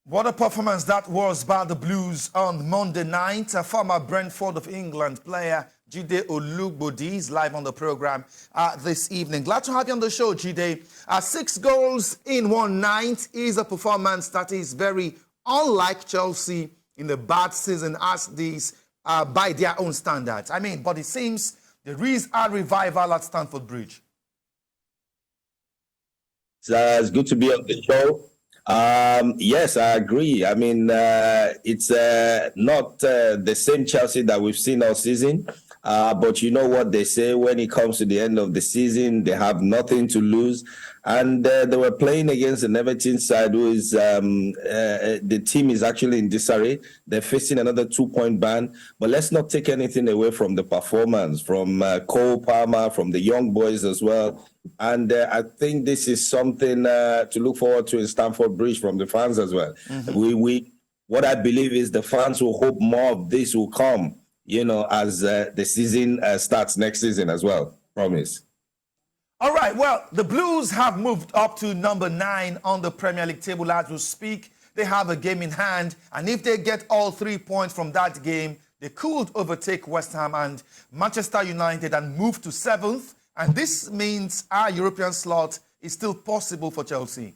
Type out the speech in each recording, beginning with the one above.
What a performance that was by the Blues on Monday night. A former Brentford of England player, Jide is live on the program this evening. Glad to have you on the show, Jide. 6 goals in one night is a performance that is very unlike Chelsea in a bad season as these by their own standards. But it seems there is a revival at Stamford Bridge. It's good to be on the show. Yes, I agree. It's not the same Chelsea that we've seen all season. But you know what they say, when it comes to the end of the season, they have nothing to lose. And they were playing against an Everton side who is, the team is actually in disarray. They're facing another 2-point ban. But let's not take anything away from the performance, from Cole Palmer, from the young boys as well. And I think this is something to look forward to in Stamford Bridge from the fans as well. Mm-hmm. What I believe is the fans will hope more of this will come, as the season starts next season as well. Promise. All right, well, the Blues have moved up to number 9 on the Premier League table as we speak. They have a game in hand, and if they get all 3 points from that game, they could overtake West Ham and Manchester United and move to 7th. And this means our European slot is still possible for Chelsea.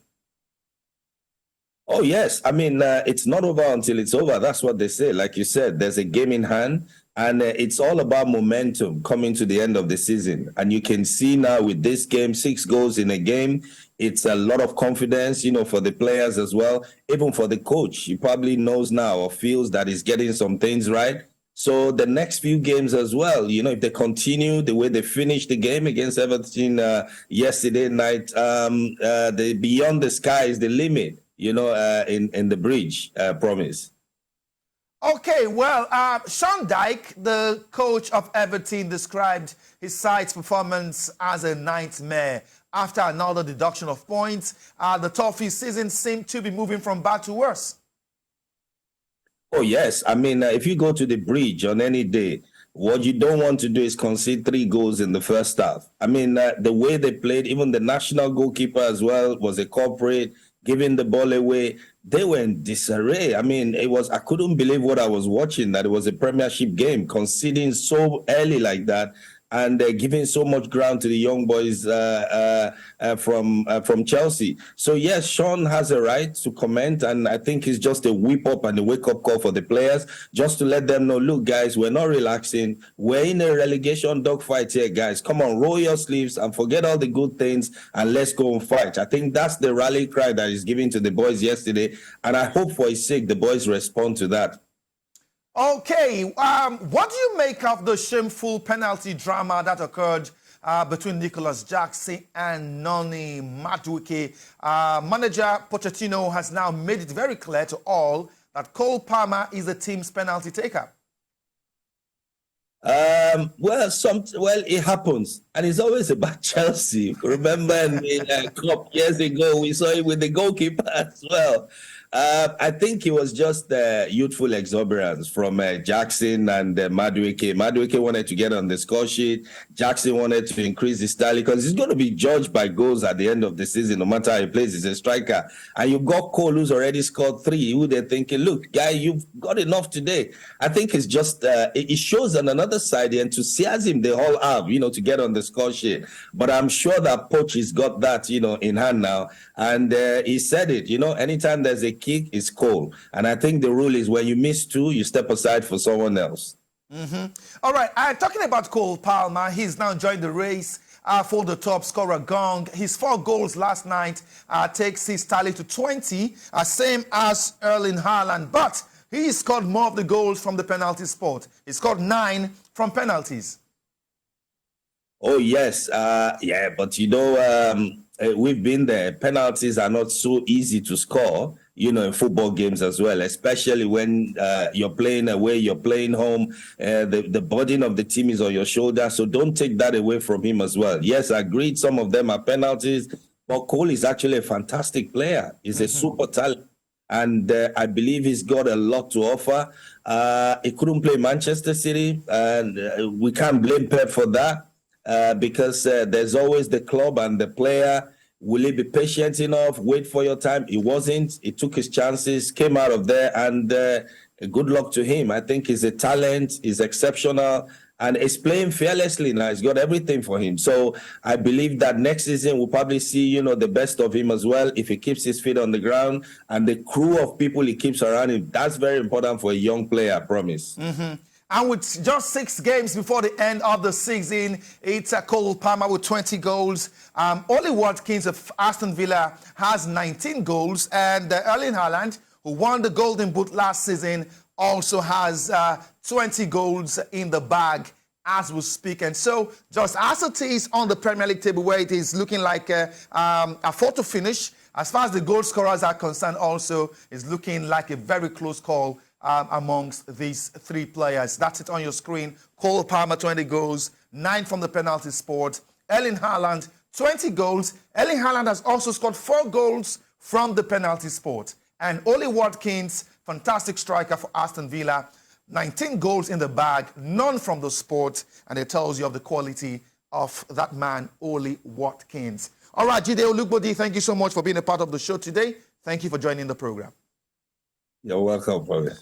Oh, yes. It's not over until it's over. That's what they say. Like you said, there's a game in hand, and it's all about momentum coming to the end of the season. And you can see now with this game, 6 goals in a game, it's a lot of confidence, for the players as well. Even for the coach, he probably knows now or feels that he's getting some things right. So the next few games as well, if they continue the way they finished the game against Everton yesterday night, the beyond the sky is the limit, in the bridge, promise. Okay, well, Sean Dyche, the coach of Everton, described his side's performance as a nightmare. After another deduction of points, the Toffees season seemed to be moving from bad to worse. Oh, yes. If you go to the bridge on any day, what you don't want to do is concede 3 goals in the first half. The way they played, even the national goalkeeper as well was a culprit, giving the ball away. They were in disarray. I couldn't believe what I was watching, that it was a Premiership game, conceding so early like that, and giving so much ground to the young boys from Chelsea. So yes, Sean has a right to comment, and I think it's just a whip up and a wake up call for the players, just to let them know, look, guys, we're not relaxing. We're in a relegation dogfight here, guys. Come on, roll your sleeves and forget all the good things, and let's go and fight. I think that's the rally cry that he's giving to the boys yesterday, and I hope for his sake the boys respond to that. Okay, what do you make of the shameful penalty drama that occurred between Nicholas Jackson and Noni Madueke? Manager Pochettino has now made it very clear to all that Cole Palmer is the team's penalty taker. It happens, and it's always about Chelsea. Remember in the Cup years ago, we saw it with the goalkeeper as well. I think it was just youthful exuberance from Jackson and Madueke. Madueke wanted to get on the score sheet. Jackson wanted to increase his tally because he's going to be judged by goals at the end of the season, no matter how he plays. He's a striker. And you've got Cole, who's already scored 3, who they're thinking, look, guy, you've got enough today. I think it's just, it shows on another side the enthusiasm they all have, to get on the score sheet. But I'm sure that Poch has got that, in hand now. And he said it, anytime there's a kick, is Cole. And I think the rule is when you miss 2, you step aside for someone else. Mm-hmm. All right, talking about Cole Palmer, he's now joined the race for the top scorer gong. His 4 goals last night takes his tally to 20, same as Erling Haaland, but he scored more of the goals from the penalty spot. He scored 9 from penalties. Oh, yes. But we've been there. Penalties are not so easy to score, in football games as well, especially when you're playing away, you're playing home, the burden of the team is on your shoulder. So don't take that away from him as well. Yes, I agreed some of them are penalties, but Cole is actually a fantastic player. He's a super talent. And I believe he's got a lot to offer. He couldn't play Manchester City, and we can't blame Pep for that. Because there's always the club and the player. Will he be patient enough? Wait for your time. He wasn't. He took his chances, came out of there, and good luck to him. I think he's a talent. He's exceptional, and he's playing fearlessly now. He's got everything for him. So I believe that next season we'll probably see, the best of him as well if he keeps his feet on the ground and the crew of people he keeps around him. That's very important for a young player, I promise. Mm-hmm. And with just 6 games before the end of the season, it's Cole Palmer with 20 goals. Oli Watkins of Aston Villa has 19 goals. And Erling Haaland, who won the Golden Boot last season, also has 20 goals in the bag as we speak. And so just as it is on the Premier League table, where it is looking like a photo finish, as far as the goal scorers are concerned, also is looking like a very close call amongst these 3 players. That's it on your screen. Cole Palmer, 20 goals, 9 from the penalty spot. Erling Haaland, 20 goals. Erling Haaland has also scored 4 goals from the penalty spot. And Oli Watkins, fantastic striker for Aston Villa, 19 goals in the bag, none from the sport. And it tells you of the quality of that man, Oli Watkins. All right, Jide Olugbodi, thank you so much for being a part of the show today. Thank you for joining the program. You're welcome, brother.